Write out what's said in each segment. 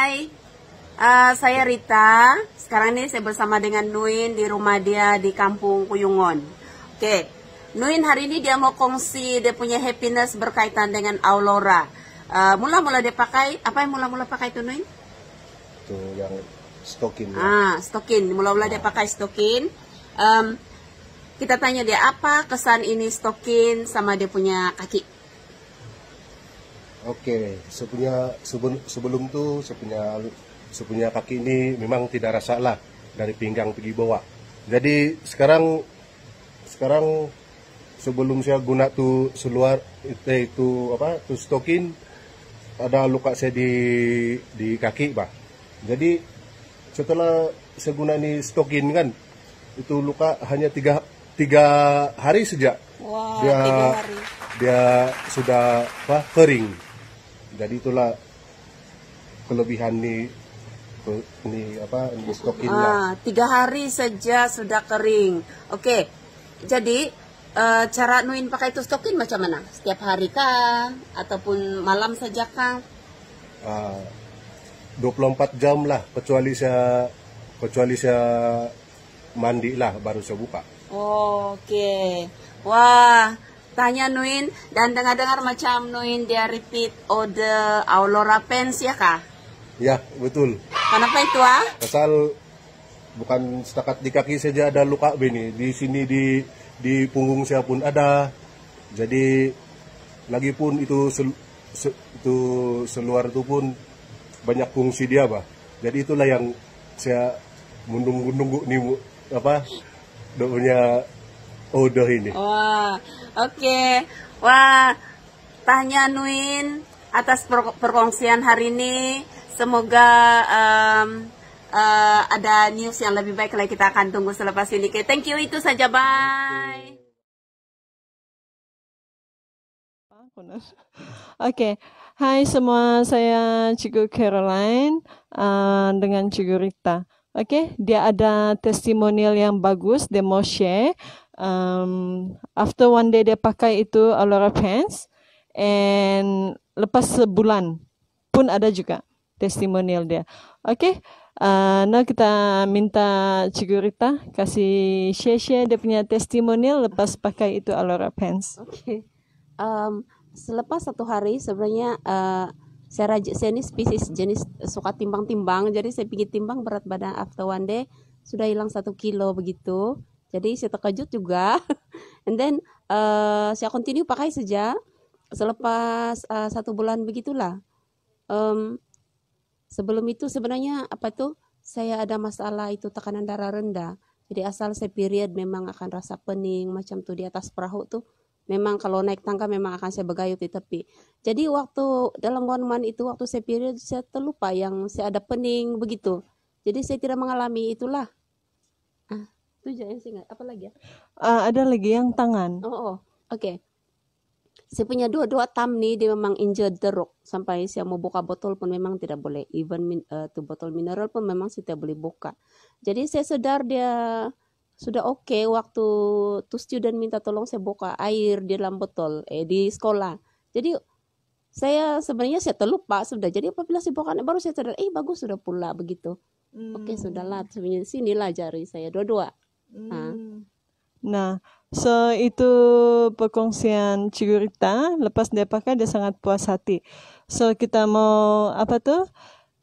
Hai, saya Rita. Sekarang ini saya bersama dengan Nuin di rumah dia di Kampung Kuyungon. Oke, Nuin hari ini dia mau kongsi dia punya happiness berkaitan dengan Aulora. Mula-mula dia pakai, apa yang mula-mula pakai itu Nuin? Itu yang stokin. Stokin. Mula-mula dia pakai stokin. Kita tanya dia apa kesan ini stokin sama dia punya kaki. Oke, sebelum itu sepunya kaki ini memang tidak rasa lah dari pinggang pergi bawah. Jadi sekarang sebelum saya guna tuh seluar itu stokin, ada luka saya di kaki bah. Jadi setelah saya guna ini stokin kan, itu luka hanya tiga hari saja. Wow, 3 hari. Dia sudah kering. Jadi itulah kelebihan ini stokin lah. 3 hari saja sudah kering. Oke. Jadi cara Nuin pakai itu stokin macam mana? Setiap hari kah ataupun malam saja kah? 24 jam lah, kecuali saya mandi lah baru saya buka. Oke. Wah, tanya Nuin dan dengar-dengar macam Nuin dia repeat order Aulora Pants ya kah? Ya, betul. Kenapa itu Asal bukan setakat di kaki saja ada luka begini, di sini di punggung saya pun ada. Jadi lagi pun itu seluar itu pun banyak fungsi dia, bah. Jadi itulah yang saya menunggu nih punya order ini. Wah, oke. Wah, tanya Nuin atas perkongsian hari ini. Semoga ada news yang lebih baik lagi kita akan tunggu selepas ini. Oke, thank you, itu saja, bye. Oke, hai semua, saya Cikgu Caroline dengan Cikgu Rita. Oke, dia ada testimonial yang bagus, dia mau share. After one day dia pakai itu Aulora Pants, and lepas sebulan pun ada juga testimonial dia. Oke, nah kita minta Cikgu Rita kasih share dia punya testimonial lepas pakai itu Aulora Pants. Oke. Selepas 1 hari sebenarnya saya ini spesies jenis suka timbang-timbang, jadi saya pergi timbang berat badan after one day sudah hilang 1 kilo begitu. Jadi saya terkejut juga. And then saya continue pakai saja. Selepas 1 bulan begitulah. Sebelum itu sebenarnya saya ada masalah itu tekanan darah rendah. Jadi asal saya period memang akan rasa pening macam tuh di atas perahu tuh. Memang kalau naik tangga memang akan saya bergayut di tepi. Jadi waktu dalam 1 month itu waktu saya period saya terlupa yang saya ada pening begitu. Jadi saya tidak mengalami itulah. Itu aja yang saya ingat. Apa lagi ya? Ada lagi yang tangan. Oke. Saya punya dua thumb nih, dia memang injured teruk. Sampai saya mau buka botol pun memang tidak boleh. Even tuh botol mineral pun memang saya tidak boleh buka. Jadi saya sadar dia sudah oke waktu tuh student minta tolong saya buka air di dalam botol di sekolah. Jadi saya sebenarnya saya terlupa sudah. Jadi apabila saya buka baru saya sadar, bagus sudah pula begitu. Oke, sudahlah. Sebenarnya sinilah jari saya dua-dua. Nah, so itu perkongsian Cikgu Rita. Lepas dia pakai dia sangat puas hati. So kita mau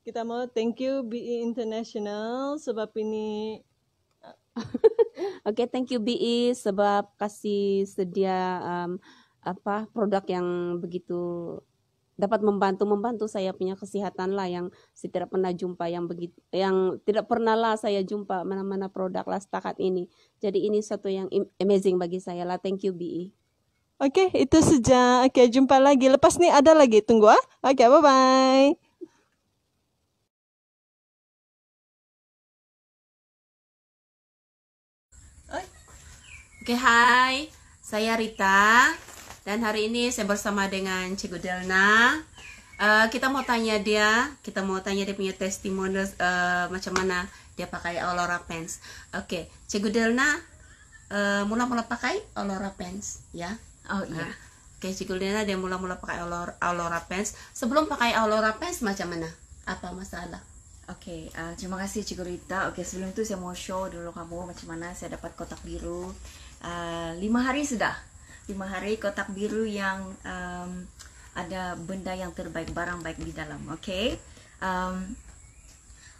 Kita mau thank you BE International sebab ini. Oke, thank you BE sebab kasih sedia produk yang begitu dapat membantu saya punya kesehatan lah, yang saya tidak pernah jumpa yang tidak pernah lah saya jumpa mana-mana produk lah setakat ini. Jadi ini satu yang amazing bagi saya lah. Thank you BE. Oke, itu saja. Oke, jumpa lagi. Lepas nih ada lagi. Tunggu Oke, bye-bye. Oke, hai. Saya Rita. Dan hari ini saya bersama dengan Cikgu Delna. Kita mau tanya dia punya testimonial macam mana dia pakai Aulora Pants. Oke, Cikgu Delna mula-mula pakai Aulora Pants, ya? Oh iya. Oke, Cikgu Delna dia mula-mula pakai Aulora Pants. Sebelum pakai Aulora Pants macam mana? apa masalah. Oke, terima kasih Cikgu Rita. Oke, sebelum itu saya mau show dulu kamu macam mana saya dapat kotak biru. 5 hari sudah. 5 hari kotak biru yang ada benda yang terbaik, barang baik di dalam. Oke.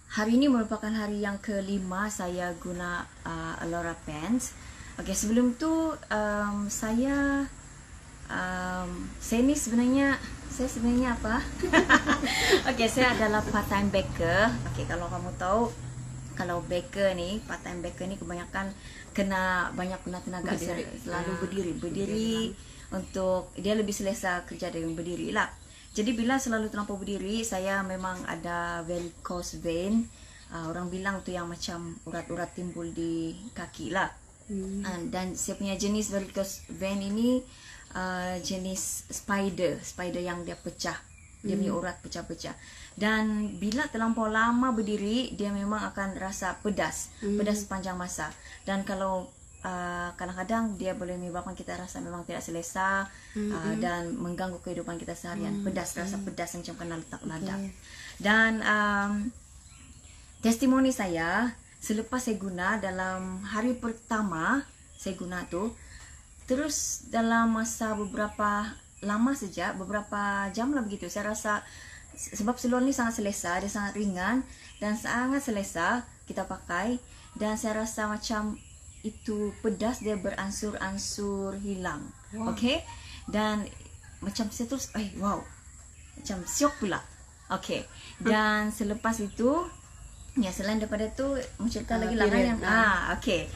Hari ini merupakan hari yang kelima saya guna Alora Pens. Oke, sebelum itu saya saya sebenarnya apa? Oke, saya adalah part-time baker. Oke, kalau kamu tahu, kalau baker nih, part-time baker nih kebanyakan kena banyak guna tenaga, selalu berdiri untuk dia lebih selesa kerja dengan berdiri lah. Jadi bila selalu terlampau berdiri, saya memang ada varicose vein. Orang bilang tu yang macam urat-urat timbul di kaki lah. Dan saya punya jenis varicose vein ini jenis spider yang dia pecah, dia punya urat pecah-pecah. Dan bila terlampau lama berdiri, dia memang akan rasa pedas sepanjang masa. Dan kalau kadang-kadang dia boleh menyebabkan kita rasa memang tidak selesa dan mengganggu kehidupan kita seharian. Rasa pedas macam kena letak ladak. Dan testimoni saya selepas saya guna, dalam hari pertama saya guna tu, terus dalam masa beberapa lama saja, beberapa jam lah begitu, saya rasa sebab seluar ni sangat selesa, dia sangat ringan dan sangat selesa kita pakai, dan saya rasa macam itu pedas dia beransur-ansur hilang. Okey, dan macam saya terus wow, macam syok pula. Okey, dan selepas itu ya, selain daripada tu mencerita lagi lain yang okey.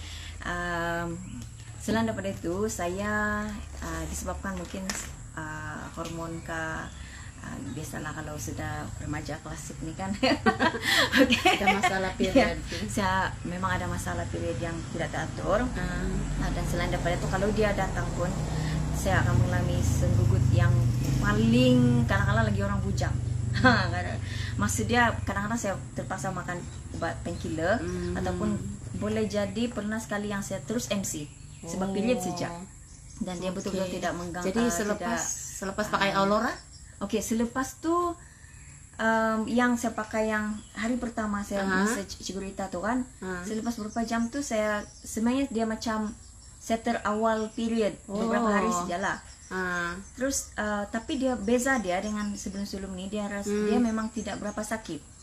Selain daripada itu, saya disebabkan mungkin hormon biasalah kalau sudah remaja klasik ni kan. Okay. Ada masalah period. Saya memang ada masalah period yang tidak teratur. Dan selain daripada itu, kalau dia datang pun saya akan mengalami senggugut yang paling kadang-kadang lagi orang bujang. Maksud dia kadang-kadang saya terpaksa makan ubat painkiller, ataupun boleh jadi pernah sekali yang saya terus MC sebab period saja, dan dia betul-betul tidak mengganggu. Jadi selepas pakai Alora? Okey, selepas tu yang saya pakai yang hari pertama saya message Cikgu Rita tu kan, selepas beberapa jam tu saya sebenarnya dia macam setter awal period beberapa hari sajalah. Terus tapi dia beza dia dengan sebelum-sebelum ni, dia memang tidak berapa sakit.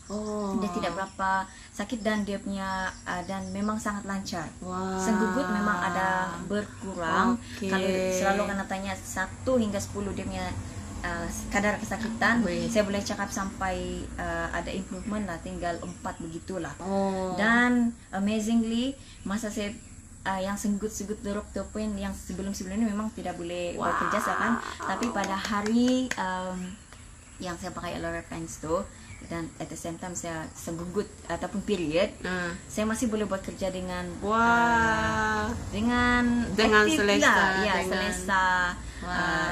Dia tidak berapa sakit dan dia punya dan memang sangat lancar. Senggugut memang ada berkurang. Kalau selalu kena tanya 1 hingga 10 dia punya kadar kesakitan, saya boleh cakap sampai ada improvement lah, tinggal 4 begitulah. Dan amazingly masa saya yang senggut-senggut derok tu pun yang sebelum-sebelum ini memang tidak boleh bekerja kan, tapi pada hari yang saya pakai Alora Pens tu, dan at the same time saya senggugut ataupun period, saya masih boleh buat kerja dengan dengan selesa lah. Selesa.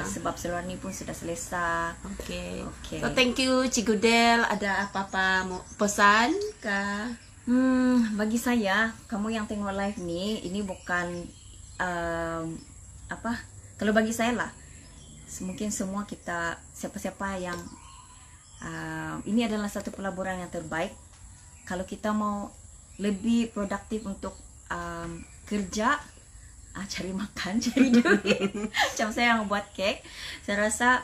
Sebab seluar ni pun sudah selesa. Okay. So thank you Cikgu Del. Ada apa-apa mau pesan ke? Bagi saya, kamu yang tengok live ni, ini bukan kalau bagi saya lah, mungkin semua kita, siapa-siapa yang ini adalah satu pelaburan yang terbaik. Kalau kita mau lebih produktif untuk kerja, cari makan, cari duit, macam saya yang buat kek, saya rasa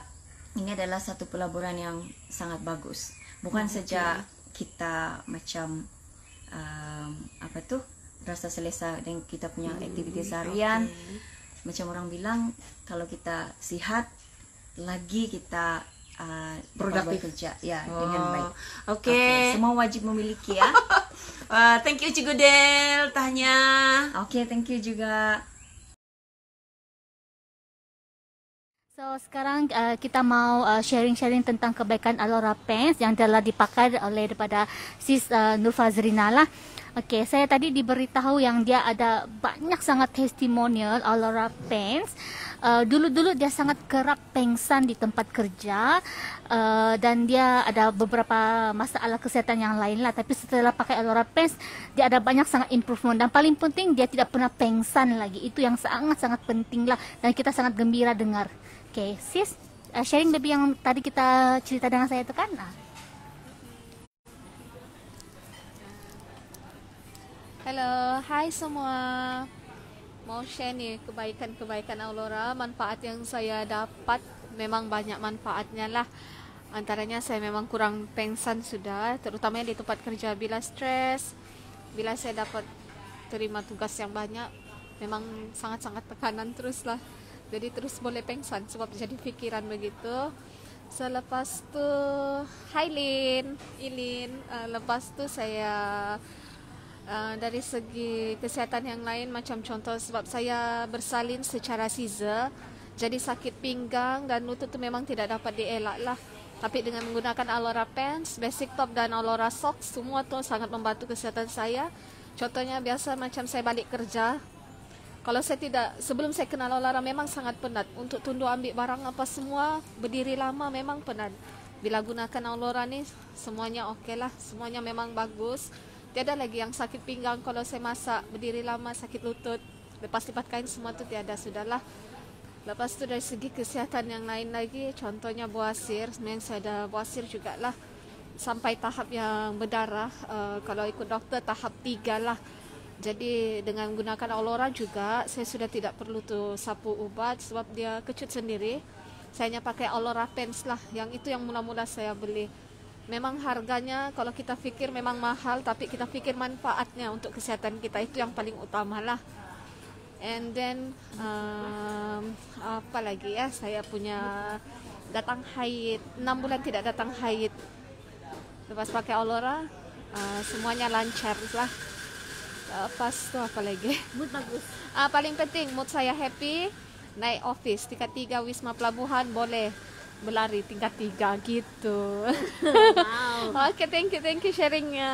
ini adalah satu pelaburan yang sangat bagus. Bukan saja kita macam rasa selesa dengan kita punya aktiviti harian. Macam orang bilang, kalau kita sihat, lagi kita produktif kerja dengan baik. Semua wajib memiliki ya. Thank you Cikgu Del, tanya. Thank you juga. So sekarang kita mau sharing-sharing tentang kebaikan Alora Pens yang telah dipakai oleh daripada Sis Nur Fazrina lah. Okey, saya tadi diberitahu yang dia ada banyak sangat testimonial Alora Pens. Dulu-dulu dia sangat kerap pengsan di tempat kerja, dan dia ada beberapa masalah kesihatan yang lain lah. Tapi setelah pakai Alora Pens, dia ada banyak sangat improvement, dan paling penting dia tidak pernah pengsan lagi. Itu yang sangat-sangat penting lah, dan kita sangat gembira dengar. Sis, sharing lebih yang tadi kita cerita dengan saya itu kan? Halo, hai semua. Mau share nih kebaikan-kebaikan Aurora, manfaat yang saya dapat memang banyak manfaatnya lah. Antaranya saya memang kurang pengsan sudah, terutama di tempat kerja bila stres, bila saya dapat terima tugas yang banyak, memang sangat-sangat tekanan terus lah. Jadi terus boleh pengsan sebab jadi pikiran begitu. Selepas tu, hai Ilin, lepas tu saya dari segi kesihatan yang lain, macam contoh sebab saya bersalin secara Caesar, jadi sakit pinggang dan lutut tu memang tidak dapat dielak lah. Tapi dengan menggunakan Aurora Pants, Basic Top dan Aurora Socks, semua tu sangat membantu kesihatan saya. Contohnya biasa macam saya balik kerja, kalau saya tidak, sebelum saya kenal Aurora memang sangat penat untuk tunduk ambil barang apa semua, berdiri lama memang penat. Bila gunakan Aurora ni semuanya okey lah, semuanya memang bagus. Tiada lagi yang sakit pinggang kalau saya masak, berdiri lama, sakit lutut. Lepas lipat kain semua tu tiada, sudahlah. Lepas tu dari segi kesihatan yang lain lagi, contohnya buasir, memang saya ada buasir jugalah. Sampai tahap yang berdarah, kalau ikut doktor tahap 3 lah. Jadi dengan menggunakan Aurora juga, saya sudah tidak perlu tu sapu ubat sebab dia kecut sendiri. Saya hanya pakai Aurora Pants lah, yang itu yang mula-mula saya beli. Memang harganya kalau kita fikir memang mahal, tapi kita fikir manfaatnya untuk kesihatan kita, itu yang paling utama lah. And then apa lagi ya, saya punya datang haid, 6 bulan tidak datang haid. Lepas pakai Aurora, semuanya lancar lah. Lepas tu apa lagi? Mood bagus. Paling penting mood saya happy. Naik office tingkat 3 Wisma Pelabuhan boleh berlari tingkat 3 gitu. Wow. Okay, thank you sharingnya.